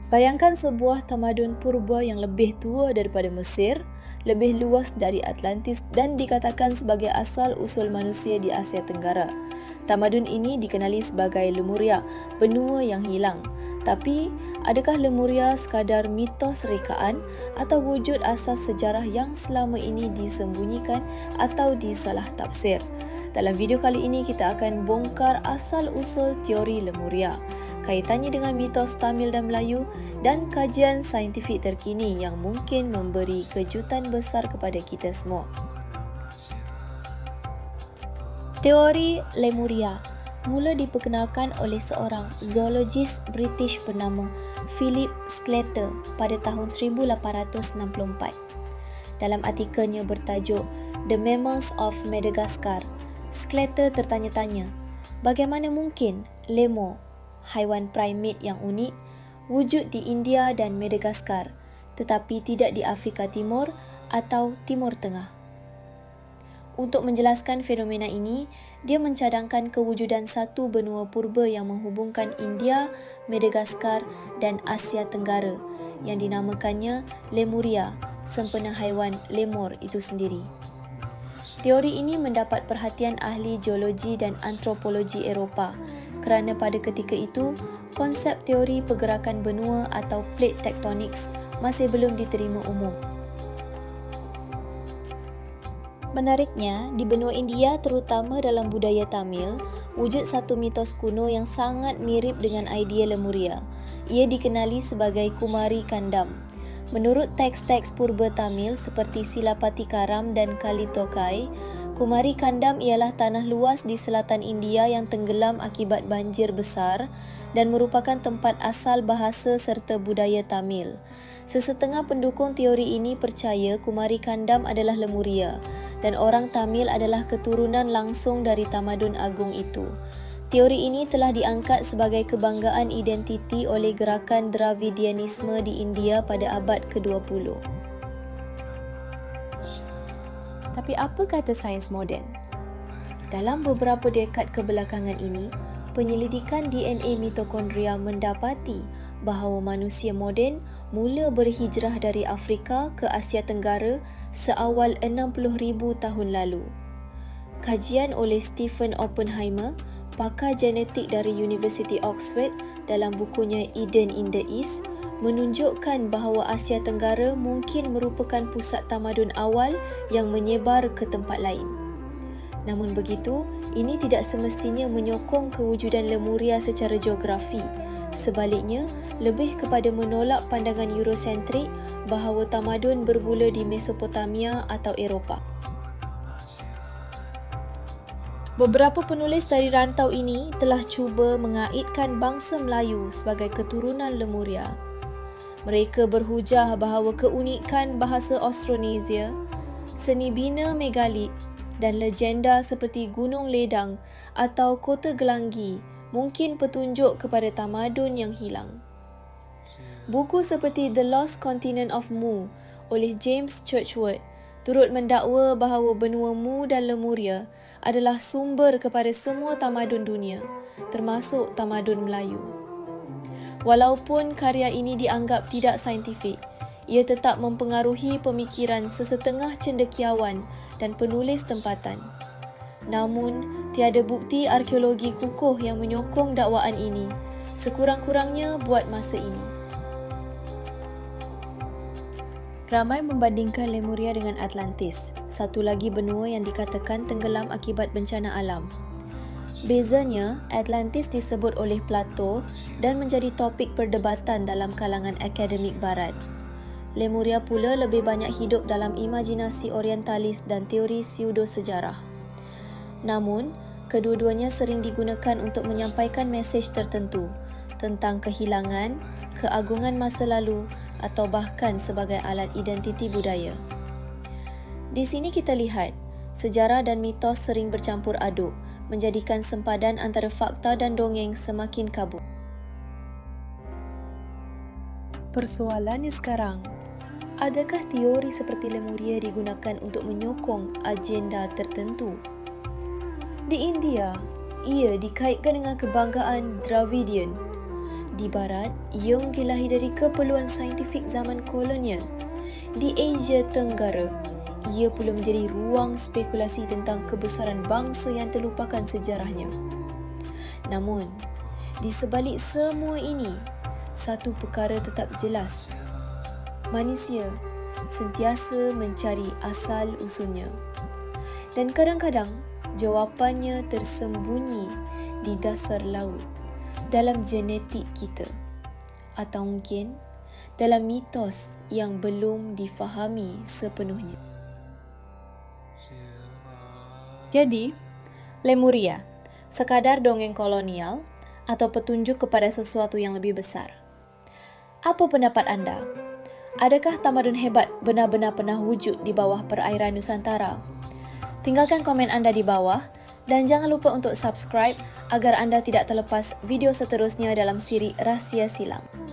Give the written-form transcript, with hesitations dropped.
Bayangkan sebuah tamadun purba yang lebih tua daripada Mesir, lebih luas dari Atlantis dan dikatakan sebagai asal-usul manusia di Asia Tenggara. Tamadun ini dikenali sebagai Lemuria, benua yang hilang. Tapi, adakah Lemuria sekadar mitos rekaan atau wujud asas sejarah yang selama ini disembunyikan atau disalah tafsir? Dalam video kali ini kita akan bongkar asal-usul teori Lemuria, kaitannya dengan mitos Tamil dan Melayu dan kajian saintifik terkini yang mungkin memberi kejutan besar kepada kita semua. Teori Lemuria mula diperkenalkan oleh seorang zoologis British bernama Philip Sclater pada tahun 1864. Dalam artikelnya bertajuk The Mammals of Madagascar, Sclater tertanya-tanya, bagaimana mungkin lemur, haiwan primate yang unik, wujud di India dan Madagaskar, tetapi tidak di Afrika Timur atau Timur Tengah. Untuk menjelaskan fenomena ini, dia mencadangkan kewujudan satu benua purba yang menghubungkan India, Madagaskar dan Asia Tenggara yang dinamakannya Lemuria, sempena haiwan lemur itu sendiri. Teori ini mendapat perhatian ahli geologi dan antropologi Eropah kerana pada ketika itu, konsep teori pergerakan benua atau plate tectonics masih belum diterima umum. Menariknya, di benua India terutama dalam budaya Tamil, wujud satu mitos kuno yang sangat mirip dengan idea Lemuria. Ia dikenali sebagai Kumari Kandam. Menurut teks-teks purba Tamil seperti Silapatikaram dan Kalitokai, Kumari Kandam ialah tanah luas di selatan India yang tenggelam akibat banjir besar dan merupakan tempat asal bahasa serta budaya Tamil. Sesetengah pendukung teori ini percaya Kumari Kandam adalah Lemuria dan orang Tamil adalah keturunan langsung dari tamadun agung itu. Teori ini telah diangkat sebagai kebanggaan identiti oleh gerakan Dravidianisme di India pada abad ke-20. Tapi apa kata sains moden? Dalam beberapa dekad kebelakangan ini, penyelidikan DNA mitokondria mendapati bahawa manusia moden mula berhijrah dari Afrika ke Asia Tenggara seawal 60,000 tahun lalu. Kajian oleh Stephen Oppenheimer, pakar genetik dari University Oxford dalam bukunya Eden in the East, menunjukkan bahawa Asia Tenggara mungkin merupakan pusat tamadun awal yang menyebar ke tempat lain. Namun begitu, ini tidak semestinya menyokong kewujudan Lemuria secara geografi. Sebaliknya, lebih kepada menolak pandangan Eurosentrik bahawa tamadun bermula di Mesopotamia atau Eropah. Beberapa penulis dari rantau ini telah cuba mengaitkan bangsa Melayu sebagai keturunan Lemuria. Mereka berhujah bahawa keunikan bahasa Austronesia, seni bina megalit dan legenda seperti Gunung Ledang atau Kota Gelangi mungkin petunjuk kepada tamadun yang hilang. Buku seperti The Lost Continent of Mu oleh James Churchward turut mendakwa bahawa benua Mu dan Lemuria adalah sumber kepada semua tamadun dunia, termasuk tamadun Melayu. Walaupun karya ini dianggap tidak saintifik, ia tetap mempengaruhi pemikiran sesetengah cendekiawan dan penulis tempatan. Namun, tiada bukti arkeologi kukuh yang menyokong dakwaan ini, sekurang-kurangnya buat masa ini. Ramai membandingkan Lemuria dengan Atlantis, satu lagi benua yang dikatakan tenggelam akibat bencana alam. Bezanya, Atlantis disebut oleh Plato dan menjadi topik perdebatan dalam kalangan akademik barat. Lemuria pula lebih banyak hidup dalam imajinasi orientalis dan teori pseudo-sejarah. Namun, kedua-duanya sering digunakan untuk menyampaikan mesej tertentu tentang kehilangan, keagungan masa lalu atau bahkan sebagai alat identiti budaya. Di sini kita lihat, sejarah dan mitos sering bercampur aduk, menjadikan sempadan antara fakta dan dongeng semakin kabur. Persoalannya sekarang, adakah teori seperti Lemuria digunakan untuk menyokong agenda tertentu? Di India, ia dikaitkan dengan kebanggaan Dravidian. Di barat, ia mungkin lahir dari keperluan saintifik zaman kolonial. Di Asia Tenggara, ia pula menjadi ruang spekulasi tentang kebesaran bangsa yang terlupakan sejarahnya. Namun, di sebalik semua ini, satu perkara tetap jelas. Manusia sentiasa mencari asal-usulnya. Dan kadang-kadang, jawapannya tersembunyi di dasar laut, dalam genetik kita. Atau mungkin dalam mitos yang belum difahami sepenuhnya. Jadi, Lemuria, sekadar dongeng kolonial atau petunjuk kepada sesuatu yang lebih besar. Apa pendapat anda? Adakah tamadun hebat benar-benar pernah wujud di bawah perairan Nusantara? Tinggalkan komen anda di bawah dan jangan lupa untuk subscribe agar anda tidak terlepas video seterusnya dalam siri Rahsia Silam.